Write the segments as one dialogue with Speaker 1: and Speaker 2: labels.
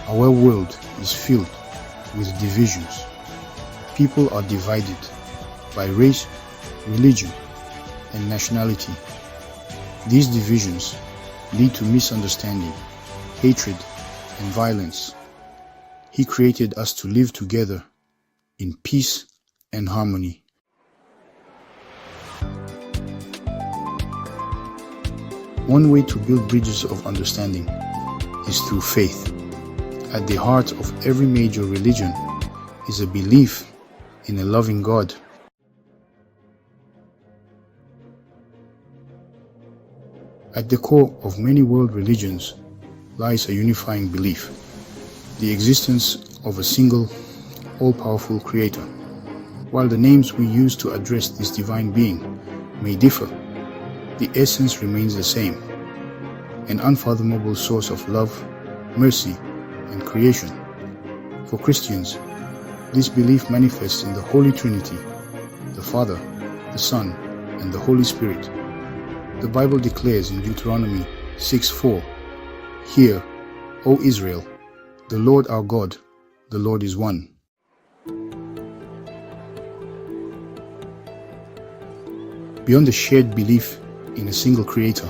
Speaker 1: Our world is filled with divisions. People are divided by race, religion, and nationality. These divisions lead to misunderstanding, hatred, and violence. He created us to live together in peace and harmony. One way to build bridges of understanding is through faith. At the heart of every major religion is a belief in a loving God. At the core of many world religions lies a unifying belief, the existence of a single, all-powerful Creator. While the names we use to address this divine being may differ, the essence remains the same, an unfathomable source of love, mercy, and creation. For Christians, this belief manifests in the Holy Trinity, the Father, the Son, and the Holy Spirit. The Bible declares in Deuteronomy 6:4, "Hear, O Israel, the Lord our God, the Lord is one." Beyond the shared belief in a single Creator,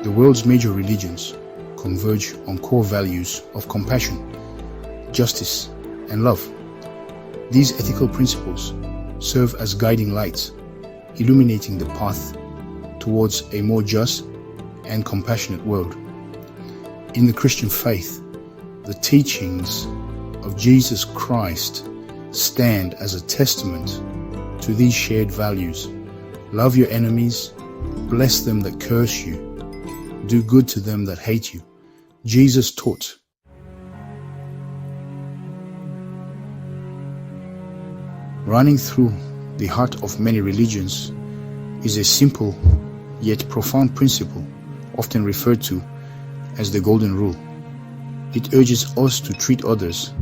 Speaker 1: the world's major religions converge on core values of compassion, justice, and love. These ethical principles serve as guiding lights, illuminating the path towards a more just and compassionate world. In the Christian faith, the teachings of Jesus Christ stand as a testament to these shared values. Love your enemies, bless them that curse you, do good to them that hate you. Jesus taught. Running through the heart of many religions is a simple yet profound principle, often referred to as the Golden Rule. It urges us to treat others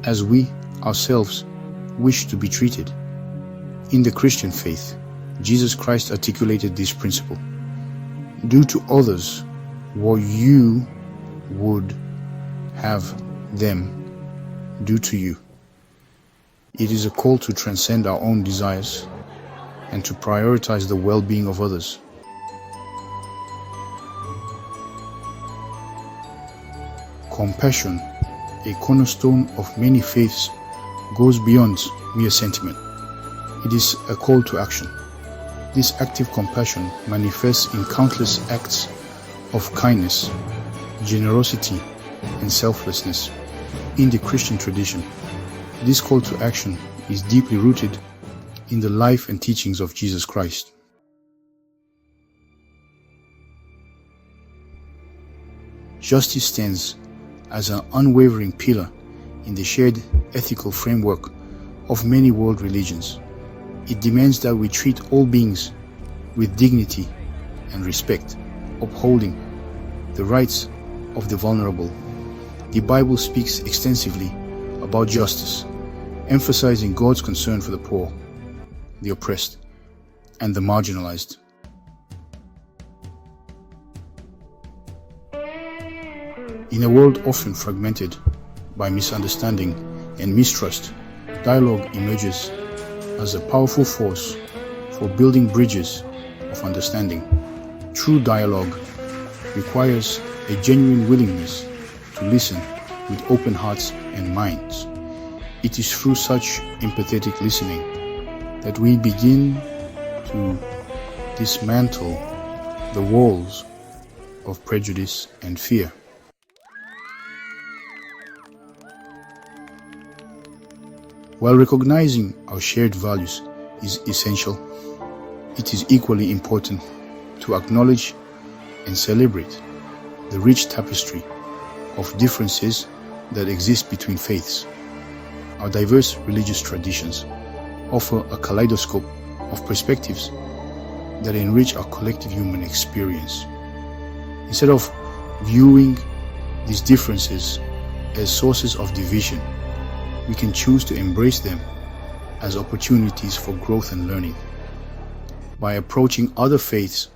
Speaker 1: as we ourselves wish to be treated. In the Christian faith, Jesus Christ articulated this principle: do to others what you would have them do to you. It is a call to transcend our own desires and to prioritize the well-being of others. Compassion, a cornerstone of many faiths, goes beyond mere sentiment. It is a call to action. This active compassion manifests in countless acts of kindness, generosity, and selflessness. In the Christian tradition, this call to action is deeply rooted in the life and teachings of Jesus Christ. Justice stands as an unwavering pillar in the shared ethical framework of many world religions. It demands that we treat all beings with dignity and respect, upholding the rights of the vulnerable. The Bible speaks extensively about justice, emphasizing God's concern for the poor, the oppressed, and the marginalized. In a world often fragmented by misunderstanding and mistrust, dialogue emerges as a powerful force for building bridges of understanding. True dialogue requires a genuine willingness to listen with open hearts and minds. It is through such empathetic listening that we begin to dismantle the walls of prejudice and fear. While recognizing our shared values is essential, it is equally important to acknowledge and celebrate the rich tapestry of differences that exist between faiths. Our diverse religious traditions offer a kaleidoscope of perspectives that enrich our collective human experience. Instead of viewing these differences as sources of division, we can choose to embrace them as opportunities for growth and learning. By approaching other faiths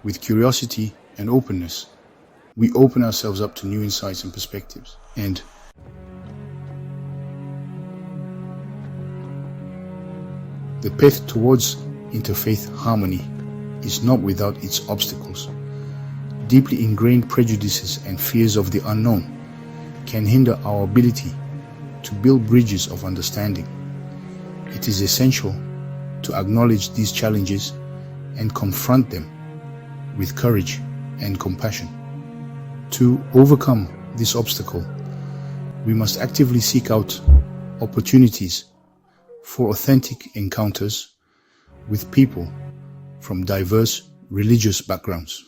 Speaker 1: with curiosity and openness, we open ourselves up to new insights and perspectives. And the path towards interfaith harmony is not without its obstacles. Deeply ingrained prejudices and fears of the unknown can hinder our ability to build bridges of understanding. It is essential to acknowledge these challenges and confront them with courage and compassion. To overcome this obstacle, we must actively seek out opportunities for authentic encounters with people from diverse religious backgrounds.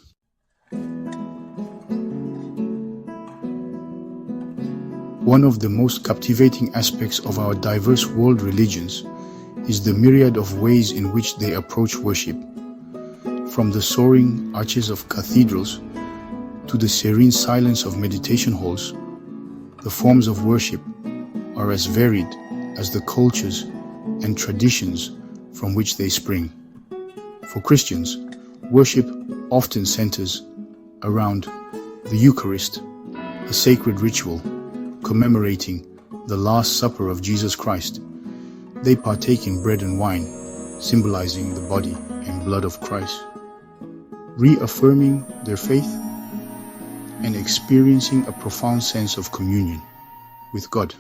Speaker 1: One of the most captivating aspects of our diverse world religions is the myriad of ways in which they approach worship. From the soaring arches of cathedrals to the serene silence of meditation halls, the forms of worship are as varied as the cultures and traditions from which they spring. For Christians, worship often centers around the Eucharist, a sacred ritual commemorating the Last Supper of Jesus Christ. They partake in bread and wine, symbolizing the body and blood of Christ, reaffirming their faith and experiencing a profound sense of communion with God.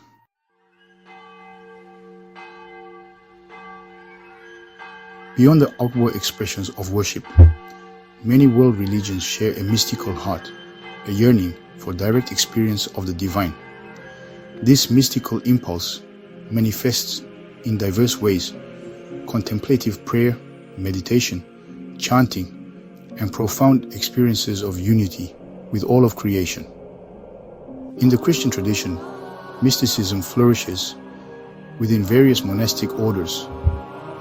Speaker 1: Beyond the outward expressions of worship, many world religions share a mystical heart, a yearning for direct experience of the divine. This mystical impulse manifests in diverse ways: contemplative prayer, meditation, chanting, and profound experiences of unity with all of creation. In the Christian tradition, mysticism flourishes within various monastic orders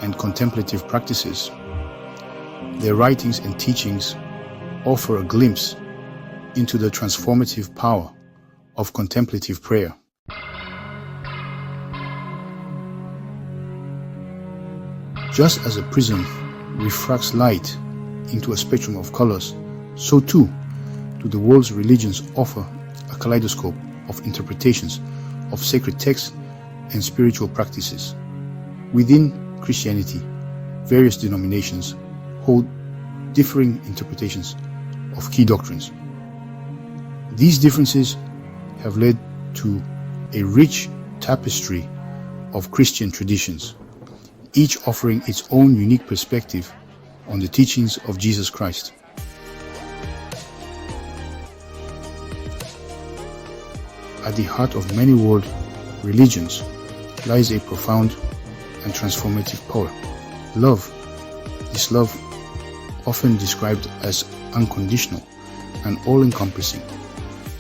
Speaker 1: and contemplative practices. Their writings and teachings offer a glimpse into the transformative power of contemplative prayer. Just as a prism refracts light into a spectrum of colors, so too do the world's religions offer a kaleidoscope of interpretations of sacred texts and spiritual practices. Within Christianity, various denominations hold differing interpretations of key doctrines. These differences have led to a rich tapestry of Christian traditions, each offering its own unique perspective on the teachings of Jesus Christ. At the heart of many world religions lies a profound and transformative power: love. This love, often described as unconditional and all-encompassing,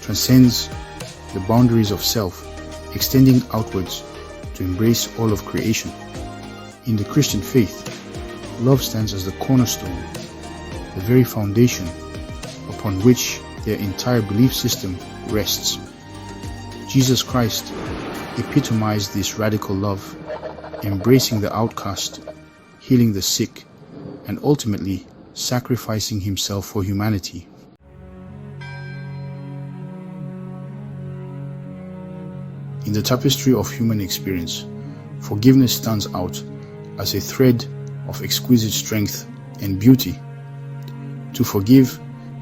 Speaker 1: transcends the boundaries of self, extending outwards to embrace all of creation. In the Christian faith, love stands as the cornerstone, the very foundation upon which their entire belief system rests. Jesus Christ epitomized this radical love, embracing the outcast, healing the sick, and ultimately sacrificing himself for humanity. In the tapestry of human experience, forgiveness stands out as a thread of exquisite strength and beauty. To forgive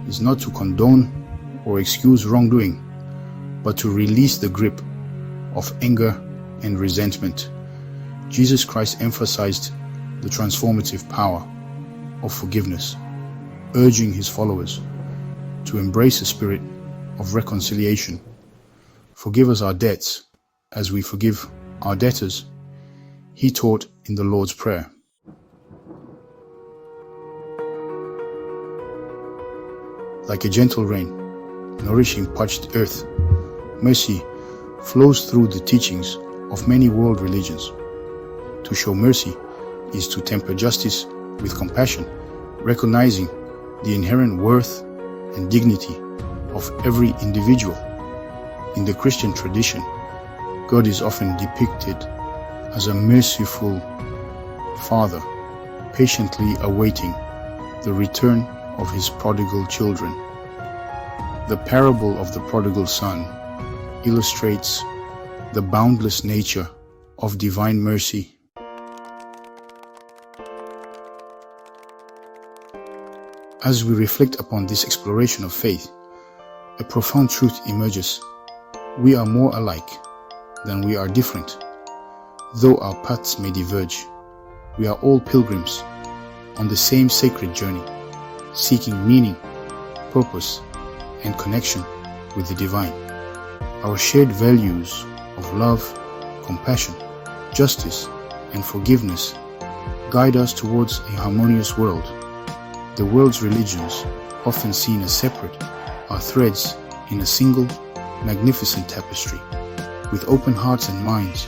Speaker 1: is not to condone or excuse wrongdoing, but to release the grip of anger and resentment. Jesus Christ emphasized the transformative power of forgiveness, urging his followers to embrace a spirit of reconciliation. Forgive us our debts as we forgive our debtors, he taught in the Lord's Prayer. Like a gentle rain, nourishing parched earth, mercy flows through the teachings of many world religions. To show mercy is to temper justice with compassion, recognizing the inherent worth and dignity of every individual. In the Christian tradition, God is often depicted as a merciful Father, patiently awaiting the return of his prodigal children. The parable of the prodigal son illustrates the boundless nature of divine mercy. As we reflect upon this exploration of faith, a profound truth emerges. We are more alike than we are different. Though our paths may diverge, we are all pilgrims on the same sacred journey, seeking meaning, purpose, and connection with the divine. Our shared values of love, compassion, justice, and forgiveness guide us towards a harmonious world. The world's religions, often seen as separate, are threads in a single, magnificent tapestry. With open hearts and minds,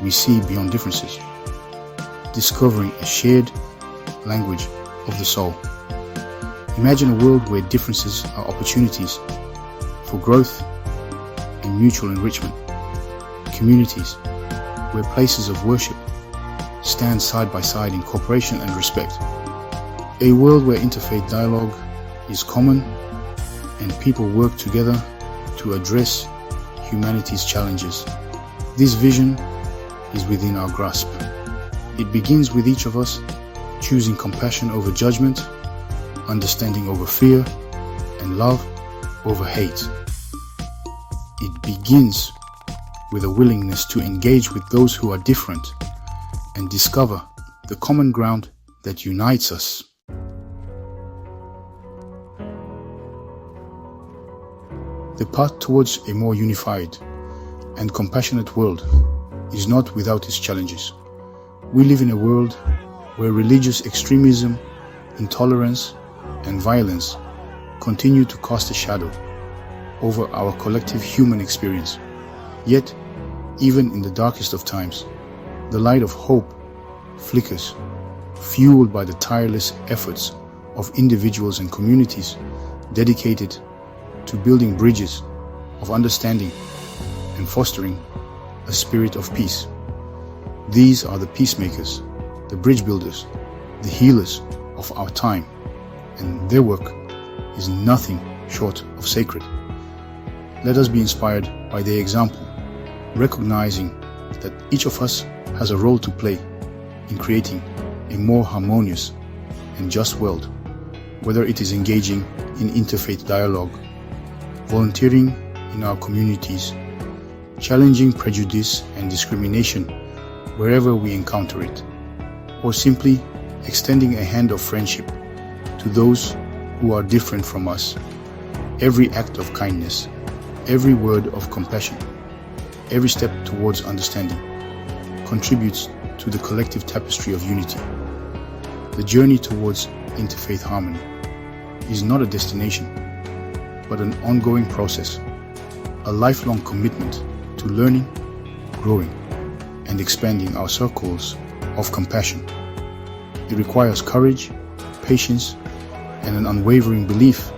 Speaker 1: we see beyond differences, discovering a shared language of the soul. Imagine a world where differences are opportunities for growth and mutual enrichment. Communities where places of worship stand side by side in cooperation and respect. A world where interfaith dialogue is common and people work together to address humanity's challenges. This vision is within our grasp. It begins with each of us choosing compassion over judgment, understanding over fear, and love over hate. It begins with a willingness to engage with those who are different and discover the common ground that unites us. The path towards a more unified and compassionate world is not without its challenges. We live in a world where religious extremism, intolerance, and violence continue to cast a shadow over our collective human experience. Yet, even in the darkest of times, the light of hope flickers, fueled by the tireless efforts of individuals and communities dedicated to building bridges of understanding and fostering a spirit of peace. These are the peacemakers, the bridge builders, the healers of our time, and their work is nothing short of sacred. Let us be inspired by their example, recognizing that each of us has a role to play in creating a more harmonious and just world, whether it is engaging in interfaith dialogue, volunteering in our communities, challenging prejudice and discrimination wherever we encounter it, or simply extending a hand of friendship to those who are different from us. Every act of kindness, every word of compassion, every step towards understanding contributes to the collective tapestry of unity. The journey towards interfaith harmony is not a destination, but an ongoing process, a lifelong commitment to learning, growing, and expanding our circles of compassion. It requires courage, patience, and an unwavering belief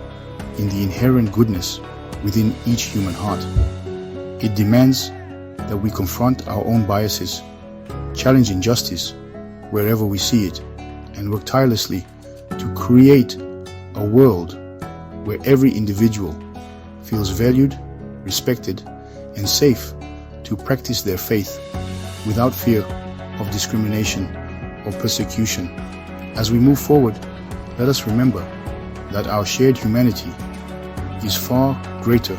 Speaker 1: in the inherent goodness within each human heart. It demands that we confront our own biases, challenge injustice wherever we see it, and work tirelessly to create a world where every individual feels valued, respected, and safe to practice their faith without fear of discrimination or persecution. As we move forward, let us remember that our shared humanity is far greater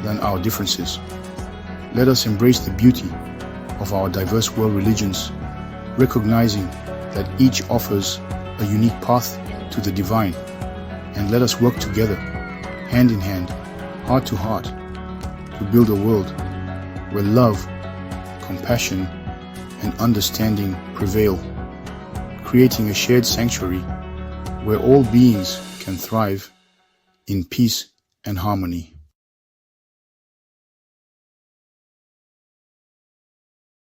Speaker 1: than our differences. Let us embrace the beauty of our diverse world religions, recognizing that each offers a unique path to the divine, and let us work together, hand in hand, heart to heart, to build a world where love, compassion, and understanding prevail, creating a shared sanctuary where all beings can thrive in peace and harmony.